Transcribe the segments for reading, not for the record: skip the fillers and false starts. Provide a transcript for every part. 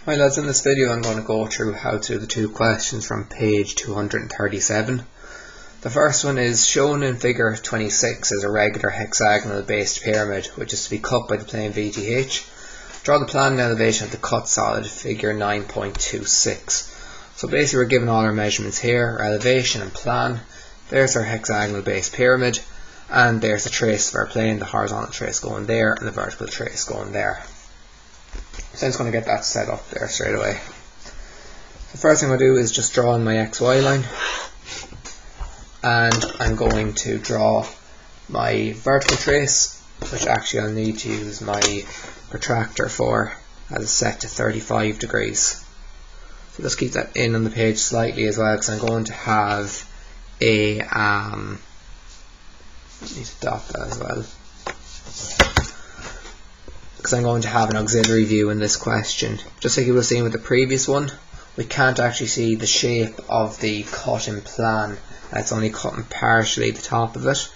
Hi lads, in this video I'm going to go through how to do the two questions from page 237. The first one is, shown in figure 26 is a regular hexagonal-based pyramid which is to be cut by the plane VTH. Draw the plan and elevation of the cut solid, figure 9.26. So basically we're given all our measurements here, our elevation and plan. There's our hexagonal-based pyramid, and there's the trace of our plane, the horizontal trace going there and the vertical trace going there. So I'm just going to get that set up there straight away. The first thing I'm going to do is just draw in my XY line, and I'm going to draw my vertical trace, which actually I'll need to use my protractor for, as it's set to 35 degrees. So just keep that in on the page slightly as well, because I'm going to have a I need to dot that as well, because I'm going to have an auxiliary view in this question. Just like you were seeing with the previous one, we can't actually see the shape of the cut in plan, and it's only cutting partially the top of it,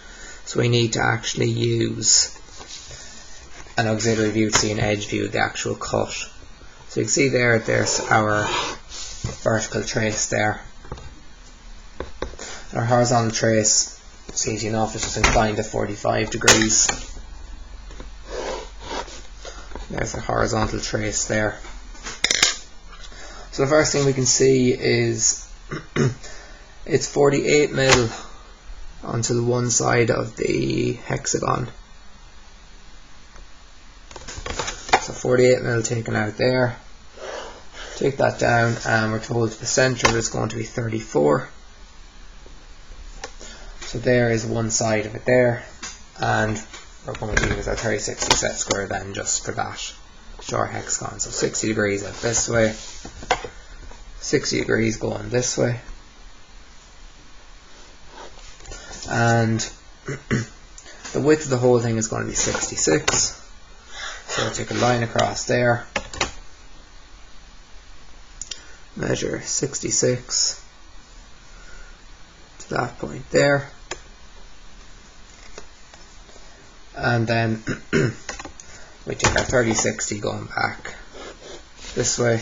so we need to actually use an auxiliary view to see an edge view of the actual cut. So you can see there's our vertical trace there. Our horizontal trace, it's easy enough, it's just inclined at 45 degrees. There's the horizontal trace there. So the first thing we can see is it's 48 mil onto the one side of the hexagon. So 48 mil taken out there. Take that down, and we're told the centre is going to be 34. So there is one side of it there, and we're going to use our 30-60 set square then just for that short hexagon. So 60 degrees out this way, 60 degrees going this way, and the width of the whole thing is going to be 66. So we'll take a line across there, measure 66 to that point there, and then we take our 30-60 going back this way,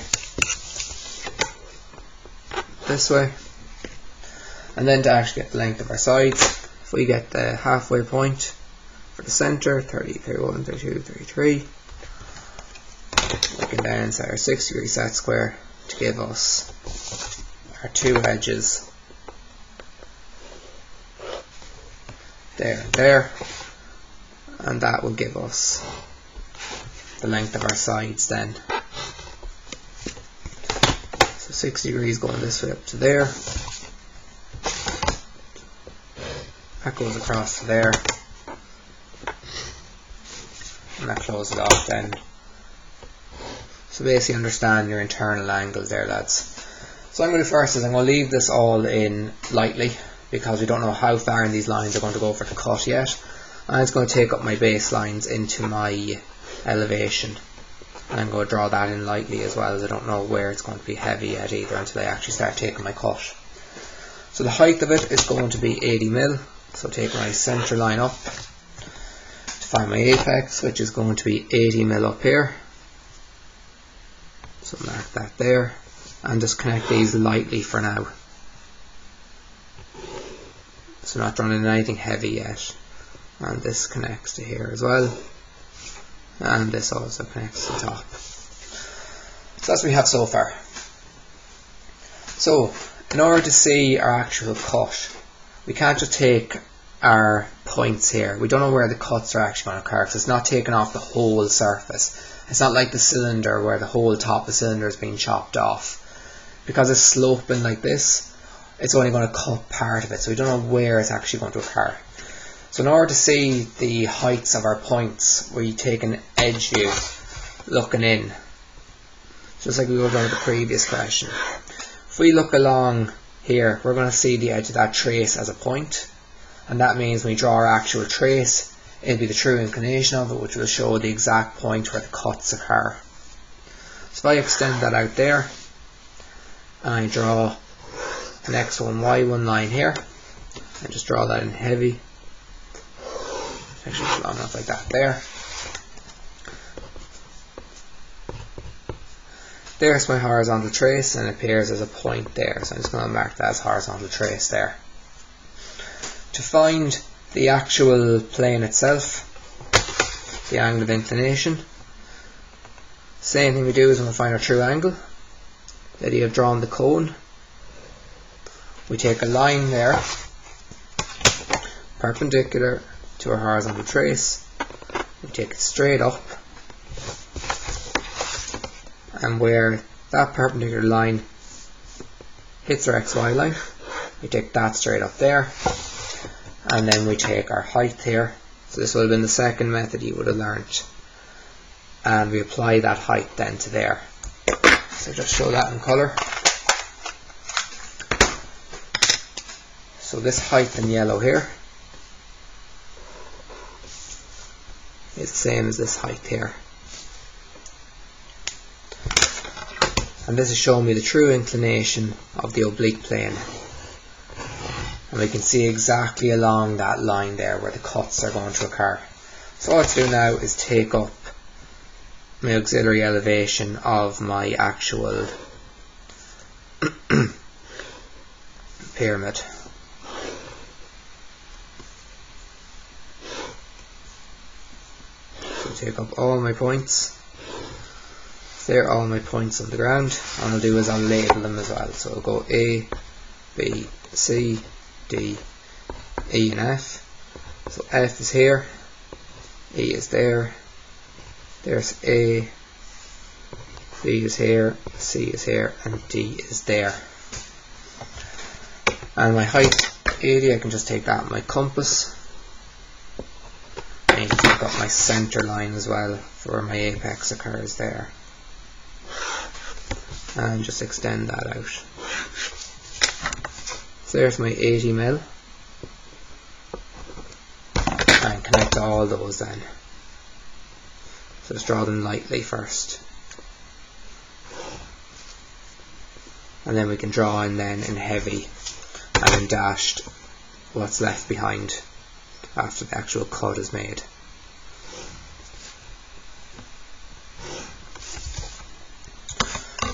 and then to actually get the length of our sides, if we get the halfway point for the centre, 30, 31, 32, 33, we can then set our 60 degree set square to give us our two edges there and there, and that will give us the length of our sides then. So 60 degrees going this way up to there, that goes across to there, and that closes off then. So basically understand your internal angles there, lads. So what I'm going to do first is I'm going to leave this all in lightly, because we don't know how far in these lines are going to go for the cut yet. And I'm just going to take up my baselines into my elevation, and I'm going to draw that in lightly as well, as I don't know where it's going to be heavy yet either until I actually start taking my cut. So the height of it is going to be 80 mil, so take my centre line up to find my apex, which is going to be 80 mil up here. So mark that there, and just connect these lightly for now. So not drawing in anything heavy yet. And this connects to here as well, and this also connects to the top. So that's what we have so far. So in order to see our actual cut, we can't just take our points here. We don't know where the cuts are actually going to occur, because it's not taking off the whole surface. It's not like the cylinder where the whole top of the cylinder is being chopped off. Because it's sloping like this, it's only going to cut part of it, so we don't know where it's actually going to occur. So in order to see the heights of our points, we take an edge view looking in, just like we were doing with the previous question. If we look along here, we're going to see the edge of that trace as a point, and that means when we draw our actual trace, it'll be the true inclination of it, which will show the exact point where the cuts occur. So if I extend that out there, and I draw an x1, y1 line here, and just draw that in heavy, actually long enough like that there. There's my horizontal trace, and it appears as a point there, so I'm just going to mark that as horizontal trace there. To find the actual plane itself, the angle of inclination, same thing we do is when we find our true angle. That you have drawn the cone, we take a line there perpendicular to our horizontal trace, we take it straight up, and where that perpendicular line hits our XY line, we take that straight up there, and then we take our height here. So this would have been the second method you would have learnt, and we apply that height then to there. So just show that in colour. So this height in yellow here is the same as this height here. And this is showing me the true inclination of the oblique plane. And we can see exactly along that line there where the cuts are going to occur. So all I have to do now is take up my auxiliary elevation of my actual pyramid. So take up all my points. There are all my points on the ground, and I'll do is I'll label them as well. So I'll go A, B, C, D, E and F. So F is here, E is there, there's A, B is here, C is here, and D is there. And my height 80, I can just take that with my compass. I need to take up my centre line as well for where my apex occurs there. And just extend that out. So there's my 80 mil. And connect all those then. So just draw them lightly first. And then we can draw in then in heavy and in dashed what's left behind after the actual cut is made.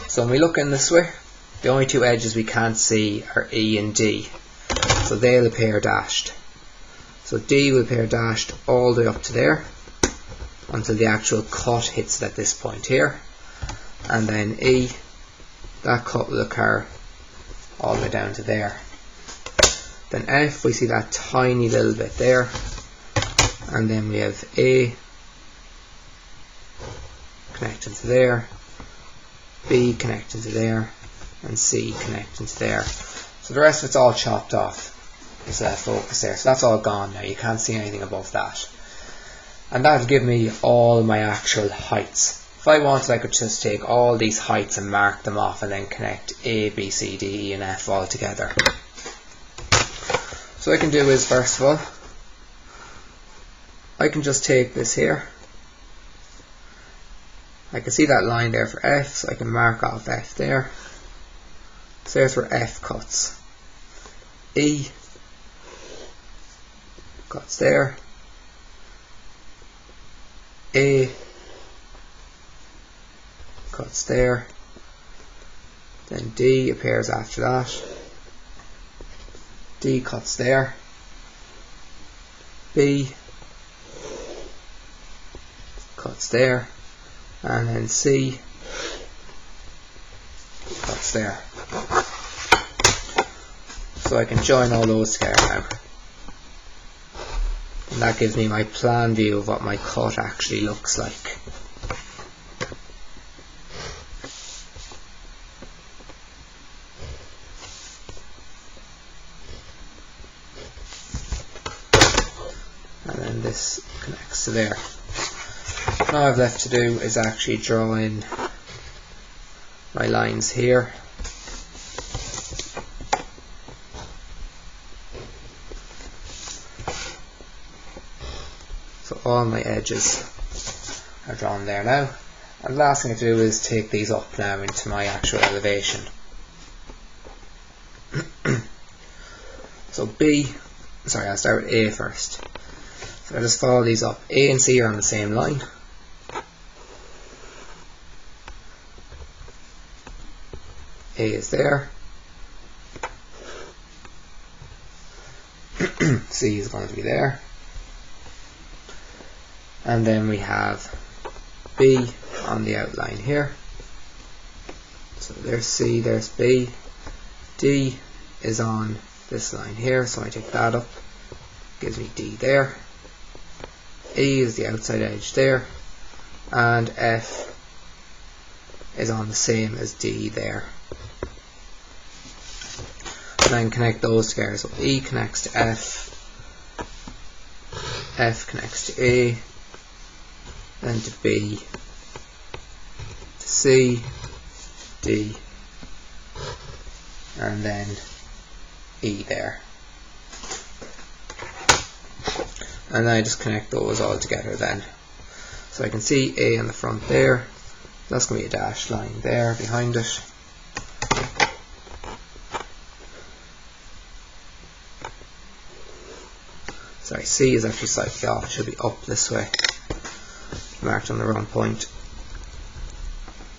So when we look in this way, the only two edges we can't see are E and D. So they'll appear dashed. So D will appear dashed all the way up to there until the actual cut hits it at this point here. And then E, that cut will occur all the way down to there. Then F, we see that tiny little bit there. And then we have A connecting to there, B connecting to there, and C connecting to there. So the rest of it's all chopped off. There's that focus there. So that's all gone now. You can't see anything above that. And that'll give me all my actual heights. If I wanted, I could just take all these heights and mark them off and then connect A, B, C, D, E and F all together. So what I can do is, first of all, I can just take this here. I can see that line there for F, so I can mark off F there. So there's where F cuts. E cuts there. A cuts there. Then D appears after that. D cuts there. B cuts there. And then C cuts there. So I can join all those together now. And that gives me my plan view of what my cut actually looks like. And then this connects to there. All I've left to do is actually draw in my lines here. So all my edges are drawn there now. And the last thing to do is take these up now into my actual elevation. So I'll start with A first. So I just follow these up. A and C are on the same line. A is there. C is going to be there. And then we have B on the outline here. So there's C, there's B. D is on this line here, so I take that up. Gives me D there. E is the outside edge there. And F is on the same as D there. And then connect those together. So E connects to F. F connects to A. Then to B. To C. D. And then E there. And then I just connect those all together then. So I can see A in the front there. That's going to be a dashed line there behind it. Sorry, C is actually slightly off. It should be up this way. Marked on the wrong point.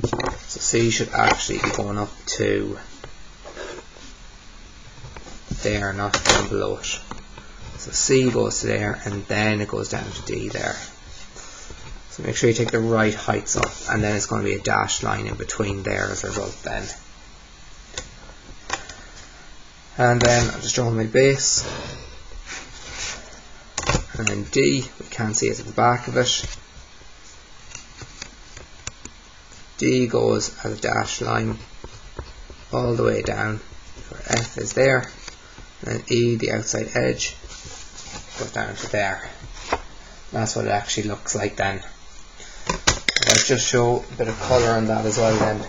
So C should actually be going up to there, not down below it. So C goes to there, and then it goes down to D there. So make sure you take the right heights up, and then it's going to be a dashed line in between there as a result then. And then I'll just draw my base. And then D, we can't see it at the back of it. D goes as a dashed line all the way down where F is there. And then E, the outside edge, goes down to there. And that's what it actually looks like then. Let's just show a bit of colour on that as well then.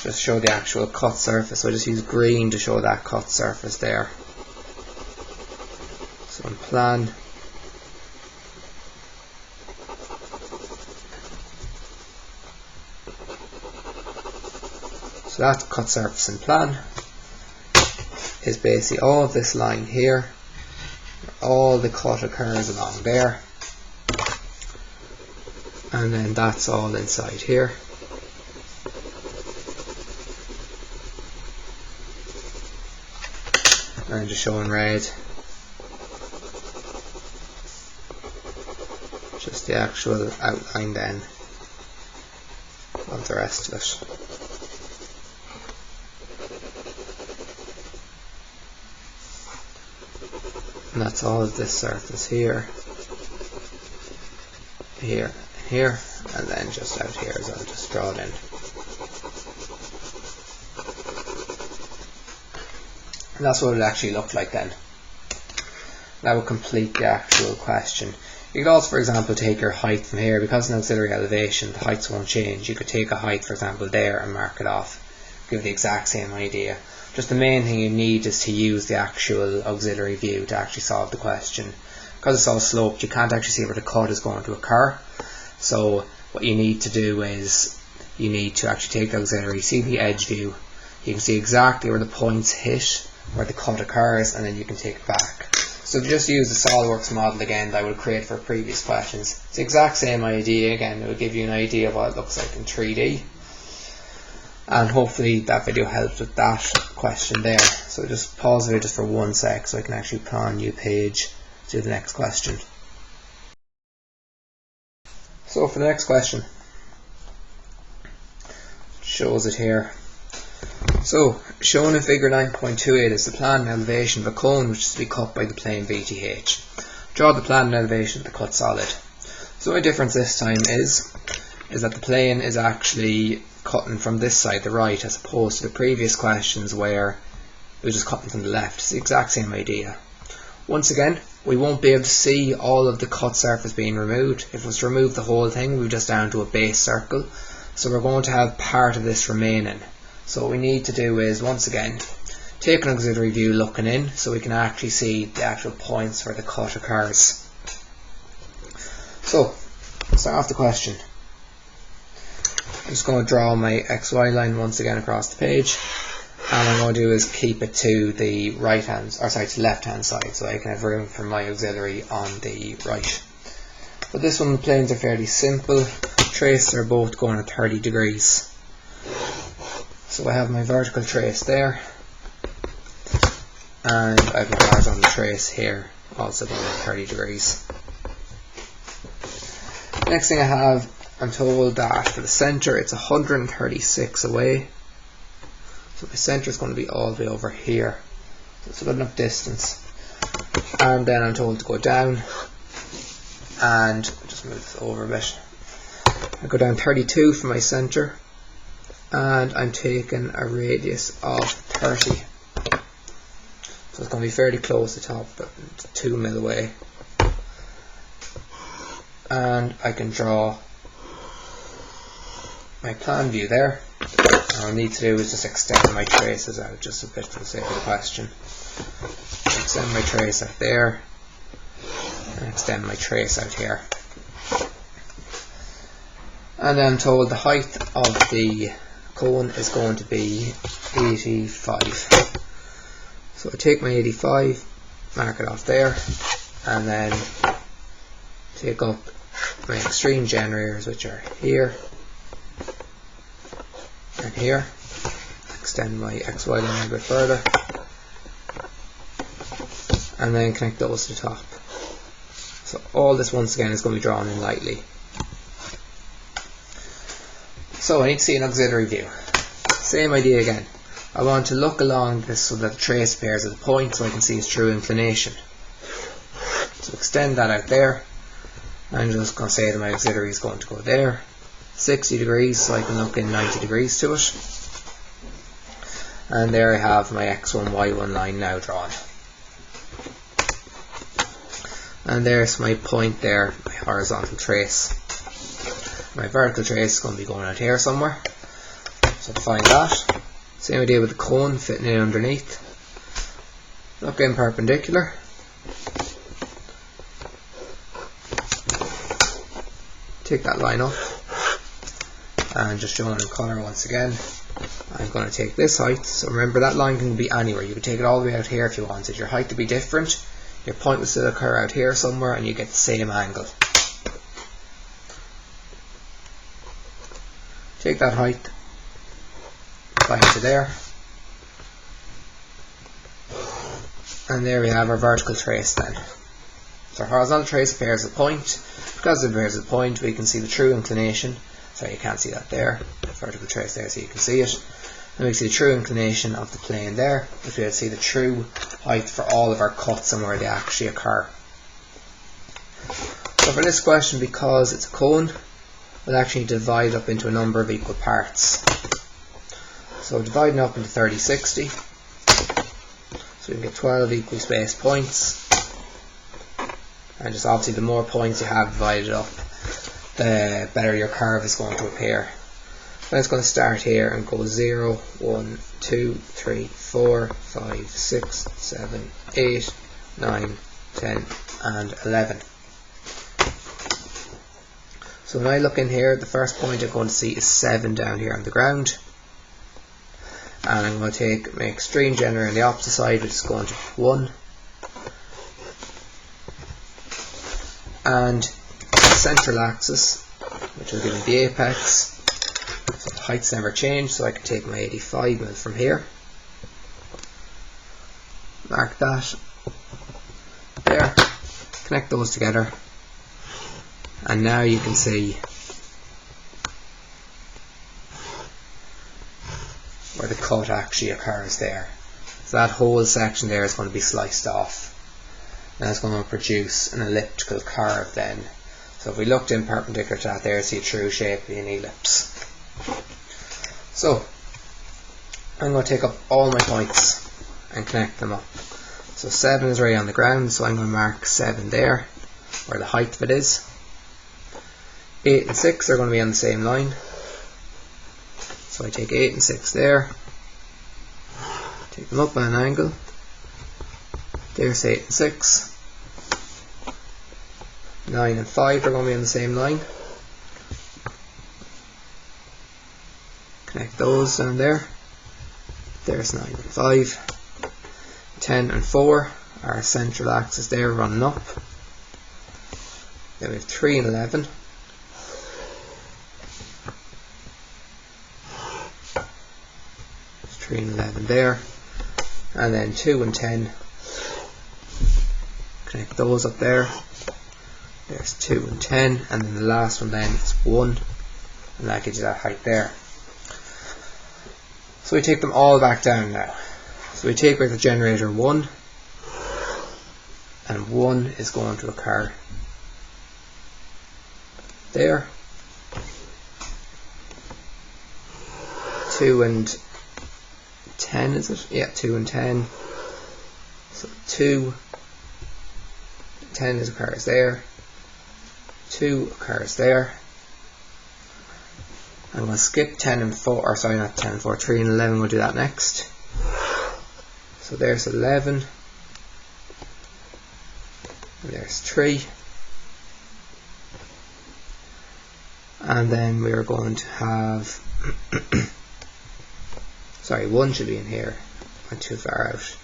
Just show the actual cut surface. So I just use green to show that cut surface there. So in plan, so that cut surface in plan is basically all of this line here. All the cut occurs along there, and then that's all inside here. And just showing red, just the actual outline then of the rest of it. And that's all of this surface here, here, here, and then just out here as I'll just draw it in. And that's what it actually looked like then. That would complete the actual question. You could also, for example, take your height from here. Because it's an auxiliary elevation, the heights won't change. You could take a height, for example, there and mark it off. Give the exact same idea. Just the main thing you need is to use the actual auxiliary view to actually solve the question. Because it's all sloped, you can't actually see where the cut is going to occur. So what you need to do is you need to actually take the auxiliary, see the edge view. You can see exactly where the points hit, where the cut occurs, and then you can take it back. So if you just use the SOLIDWORKS model again that I would create for previous questions, it's the exact same idea again. It will give you an idea of what it looks like in 3D. And hopefully that video helped with that question there. So just pause it just for 1 sec so I can actually put on a new page to do the next question. So for the next question, it shows it here. So shown in figure 9.28 is the plan and elevation of a cone which is to be cut by the plane VTH. Draw the plan and elevation of the cut solid. So the difference this time is that the plane is actually cutting from this side, the right, as opposed to the previous questions where it was just cutting from the left. It's the exact same idea. Once again, we won't be able to see all of the cut surface being removed. If it was to remove the whole thing, we're just down to a base circle. So we're going to have part of this remaining. So what we need to do is, once again, take an auxiliary view looking in so we can actually see the actual points where the cut occurs. So, start off the question. I'm just going to draw my XY line once again across the page, and what I'm going to do is keep it to the right hand, or sorry, to the left hand side, so I can have room for my auxiliary on the right. But this one, the planes are fairly simple. traces are both going at 30 degrees. So I have my vertical trace there, and I have my horizontal trace here, also going at 30 degrees. Next thing I have, I'm told that for the centre it's 136 away. So my centre is going to be all the way over here. So it's a good enough distance. And then I'm told to go down, and just move over a bit. I go down 32 from my centre, and I'm taking a radius of 30. So it's going to be fairly close to the top, but 2 mil away. And I can draw my plan view there. All I need to do is just extend my traces out just a bit for the sake of the question. Extend my trace out there, and extend my trace out here. And then I'm told the height of the cone is going to be 85. So I take my 85, mark it off there, and then take up my extreme generators, which are here and here. Extend my XY line a bit further, and then connect those to the top. So all this once again is going to be drawn in lightly. So I need to see an auxiliary view. Same idea again. I want to look along this so that the trace pairs at the point so I can see its true inclination. So extend that out there. I'm just going to say that my auxiliary is going to go there, 60 degrees, so I can look in 90 degrees to it. And there I have my X1, Y1 line now drawn. And there's my point there, my horizontal trace. My vertical trace is going to be going out here somewhere. So to find that, same idea with the cone, fitting in underneath. Look in perpendicular. Take that line up, and just showing in colour once again, I'm going to take this height. So remember, that line can be anywhere. You could take it all the way out here if you wanted. Your height to be different, your point will still occur out here somewhere, and you get the same angle. Take that height, apply it to there, and there we have our vertical trace then. So our horizontal trace pairs a point. Because it pairs a point, we can see the true inclination. Sorry, you can't see that there. Vertical trace there, so you can see it. And we can see the true inclination of the plane there, which we'll see the true height for all of our cuts and where they actually occur. So for this question, because it's a cone, we'll actually divide up into a number of equal parts. So dividing up into 30, 60. So we can get 12 equally spaced points. And just obviously the more points you have divided up, the better your curve is going to appear. I'm just going to start here and go 0, 1, 2, 3, 4, 5, 6, 7, 8, 9, 10 and 11. So when I look in here, the first point I'm going to see is 7 down here on the ground. And I'm going to take my extreme generator on the opposite side, which is going to be 1. And the central axis, which will give me the apex, so the height's never changed, so I can take my 85 mil from here, mark that there, connect those together, and now you can see where the cut actually occurs there. So that whole section there is going to be sliced off. And that's going to produce an elliptical curve then. So if we looked in perpendicular to that there, see a true shape of an ellipse. So I'm going to take up all my points and connect them up. So 7 is right on the ground, so I'm going to mark 7 there, where the height of it is. 8 and 6 are going to be on the same line. So I take 8 and 6 there, take them up at an angle. There's 8 and 6. 9 and 5 are going to be on the same line. Connect those down there. There's 9 and 5. 10 and 4 are our central axis there running up. Then we have 3 and 11. 3 and 11 there, and then 2 and 10, connect those up there. There's 2 and 10, and then the last one then is 1, and that gives you that height there. So we take them all back down now. So we take back the generator 1, and 1 is going to occur there. 2 and 10, is it? Yeah, 2 and 10. So 2, 10 occurs there. 2 occurs there. I'm going to skip 10 and 4, or sorry, not 10 and 4, 3 and 11, we'll do that next. So there's 11, and there's 3, and then we're going to have, sorry, 1 should be in here, went too far out,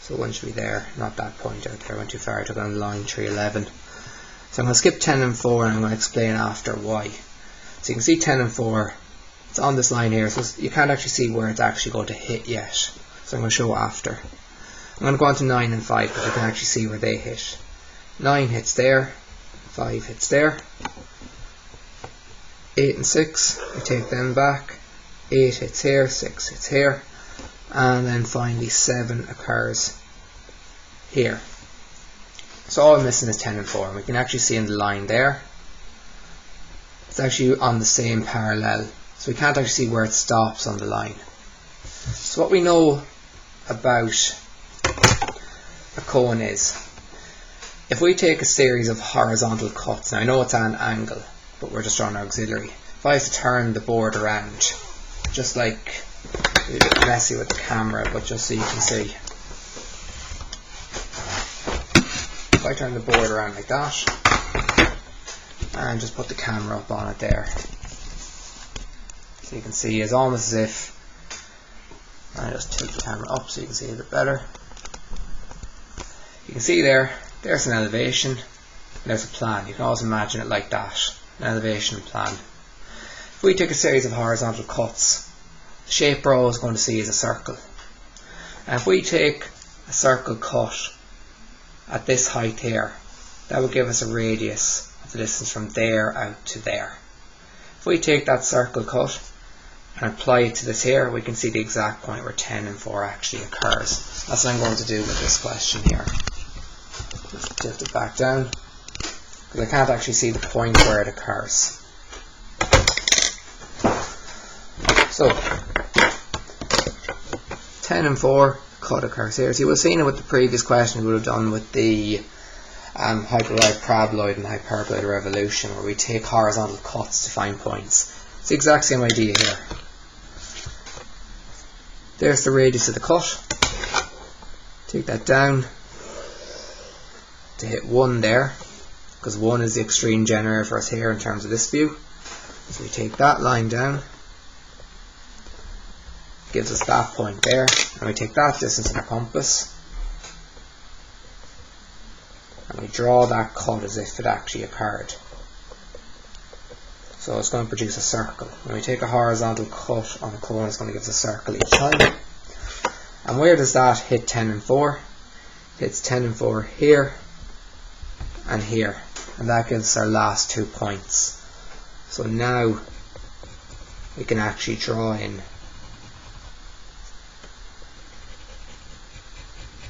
so 1 should be there, not that point out there, went too far, I took on the line 3, 11. So I'm going to skip 10 and 4, and I'm going to explain after why. So you can see 10 and 4, it's on this line here, so you can't actually see where it's actually going to hit yet. So I'm going to show after. I'm going to go on to 9 and 5 because you can actually see where they hit. 9 hits there, 5 hits there, 8 and 6, we take them back, 8 hits here, 6 hits here, and then finally 7 occurs here. So all I'm missing is 10 and 4, and we can actually see in the line there, it's actually on the same parallel, so we can't actually see where it stops on the line. So what we know about a cone is, if we take a series of horizontal cuts, now I know it's at an angle, but we're just drawing our auxiliary. If I was to turn the board around, just like, a bit messy with the camera, but just so you can see. If I turn the board around like that, and just put the camera up on it there, so you can see it's almost as if, I just tilt the camera up so you can see a bit better. You can see there's an elevation, there's a plan. You can always imagine it like that, an elevation and plan. If we take a series of horizontal cuts, the shape we're always going to see is a circle. And if we take a circle cut at this height here, that would give us a radius of the distance from there out to there. If we take that circle cut and apply it to this here, we can see the exact point where 10 and 4 actually occurs. That's what I'm going to do with this question here. Just tilt it back down, because I can't actually see the point where it occurs. So 10 and 4 cut occurs here. So you would have seen it with the previous question we would have done with the hyperbolic paraboloid and hyperboloid revolution, where we take horizontal cuts to find points. It's the exact same idea here. There's the radius of the cut. Take that down to hit 1 there, because 1 is the extreme generator for us here in terms of this view. So we take that line down, gives us that point there, and we take that distance in our compass, and we draw that cut as if it actually occurred. So it's going to produce a circle. When we take a horizontal cut on a cone, it's going to give us a circle each time. And where does that hit 10 and 4? It hits 10 and 4 here and here, and that gives us our last 2 points. So now we can actually draw in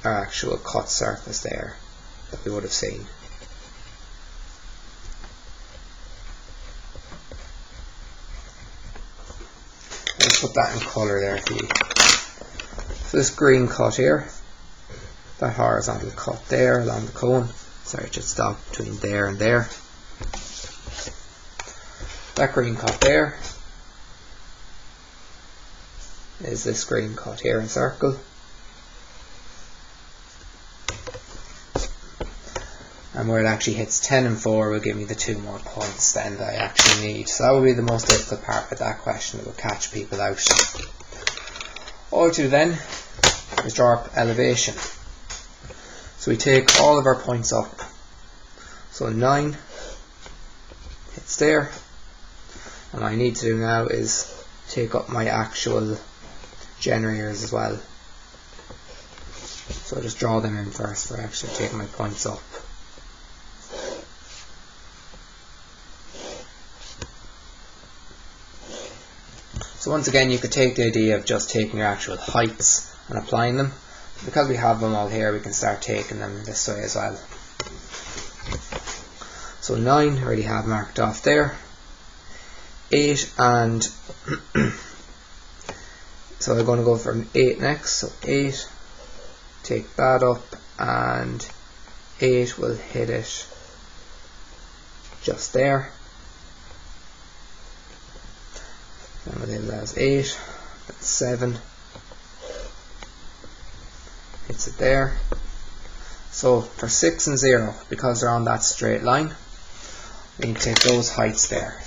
our actual cut surface there that we would have seen. Let's put that in colour there for you. So this green cut here, that horizontal cut there along the cone, sorry, it should stop between there and there. That green cut there is this green cut here in circle. And where it actually hits 10 and 4 will give me the 2 more points then that I actually need. So that will be the most difficult part with that question that will catch people out. All we do then is draw up elevation. So we take all of our points up. So 9 hits there. And what I need to do now is take up my actual generators as well. So I'll just draw them in first for actually taking my points up. So once again, you could take the idea of just taking your actual heights and applying them. Because we have them all here, we can start taking them this way as well. So 9 I already have marked off there. 8 and so I'm going to go for an 8 next. So 8, take that up, and 8 will hit it just there. And we'll label that as 8. That's 7. Hits it there. So for 6 and 0, because they're on that straight line, we can take those heights there.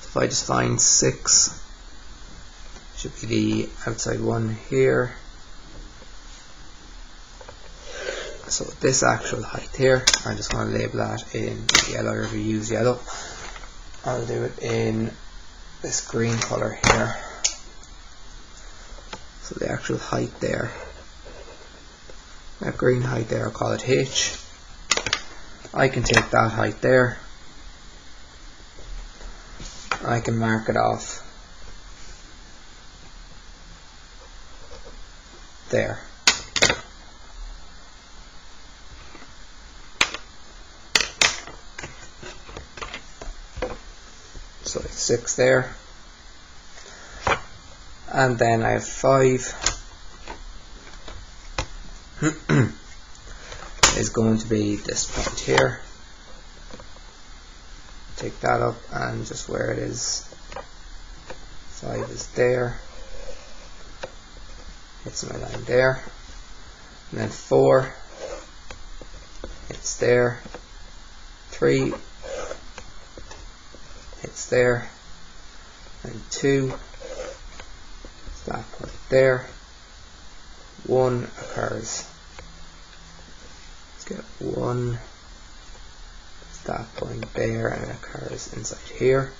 So if I just find 6, should be the outside one here. So this actual height here, I'm just going to label that in yellow, or if you use yellow. I'll do it in this green colour here. So the actual height there, that green height there, I'll call it H. I can take that height there, I can mark it off there. So it's 6 there, and then I have 5 is going to be this point here. Take that up and just where it is, 5 is there, hits my line there, and then 4, it's there, 3, it's there, and 2, it's that point there, 1 occurs, let's get 1, it's that point there, and it occurs inside here,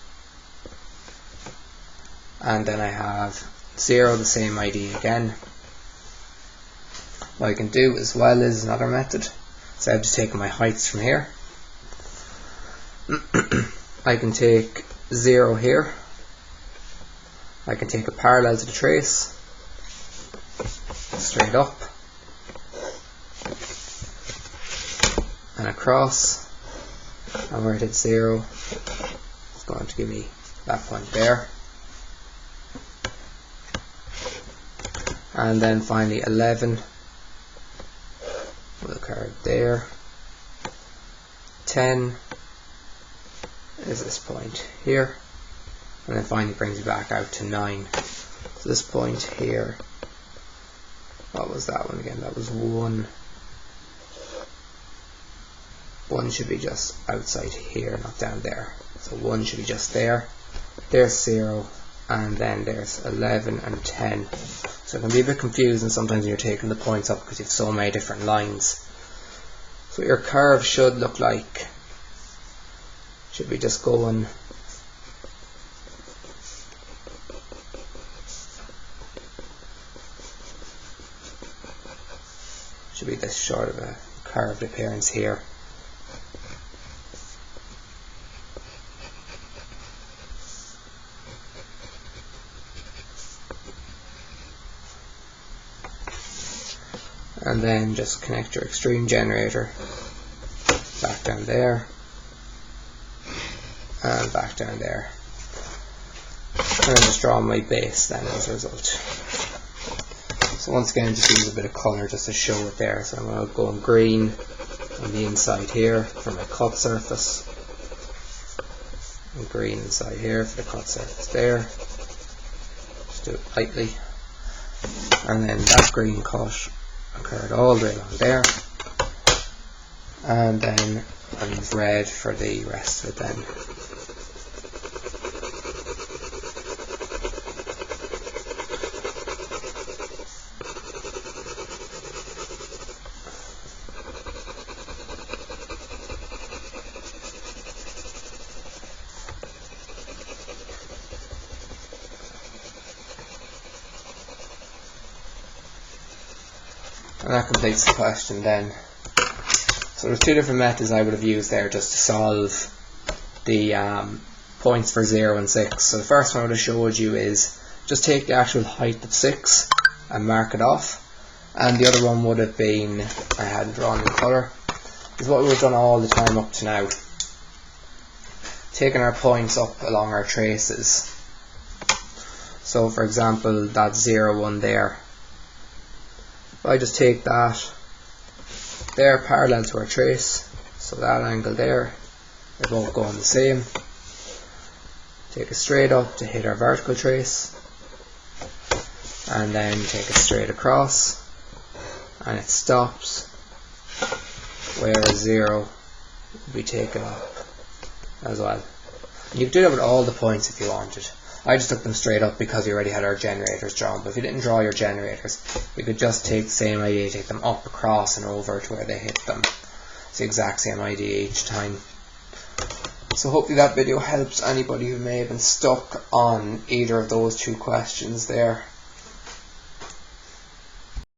and then I have 0, the same idea again. What I can do as well is another method, so I've just taken my heights from here. I can take 0 here, I can take a parallel to the trace, straight up, and across, and where it hits 0, it's going to give me that point there. And then finally 11 will occur there, 10 is this point here, and then finally brings me back out to 9. So this point here, what was that one again? That was 1. 1 should be just outside here, not down there. So 1 should be just there. There's 0, and then there's 11 and 10. So it can be a bit confusing sometimes when you're taking the points up because you have so many different lines. So what your curve should look like, should be just going should be this short of a curved appearance here. And then just connect your extreme generator back down there and back down there, and then just draw my base then as a result. So once again, just use a bit of colour just to show it there. So I'm going to go in green on the inside here for my cut surface, and green inside here for the cut surface there. Just do it lightly, and then that green cut occurred all the way along there, and then I'll use red for the rest of it then. And that completes the question then. So there's two different methods I would have used there just to solve the points for 0 and 6. So the first one I would have showed you is just take the actual height of 6 and mark it off. And the other one would have been, I hadn't drawn the colour, is what we've done all the time up to now. Taking our points up along our traces. So for example, that 0 one there. If I just take that, they're parallel to our trace, so that angle there, they're both going the same. Take it straight up to hit our vertical trace, and then take it straight across, and it stops where 0 will be taken up as well. And you could do that with all the points if you wanted. I just took them straight up because we already had our generators drawn, but if you didn't draw your generators, you could just take the same idea, take them up, across and over to where they hit them. It's the exact same idea each time. So hopefully that video helps anybody who may have been stuck on either of those two questions there.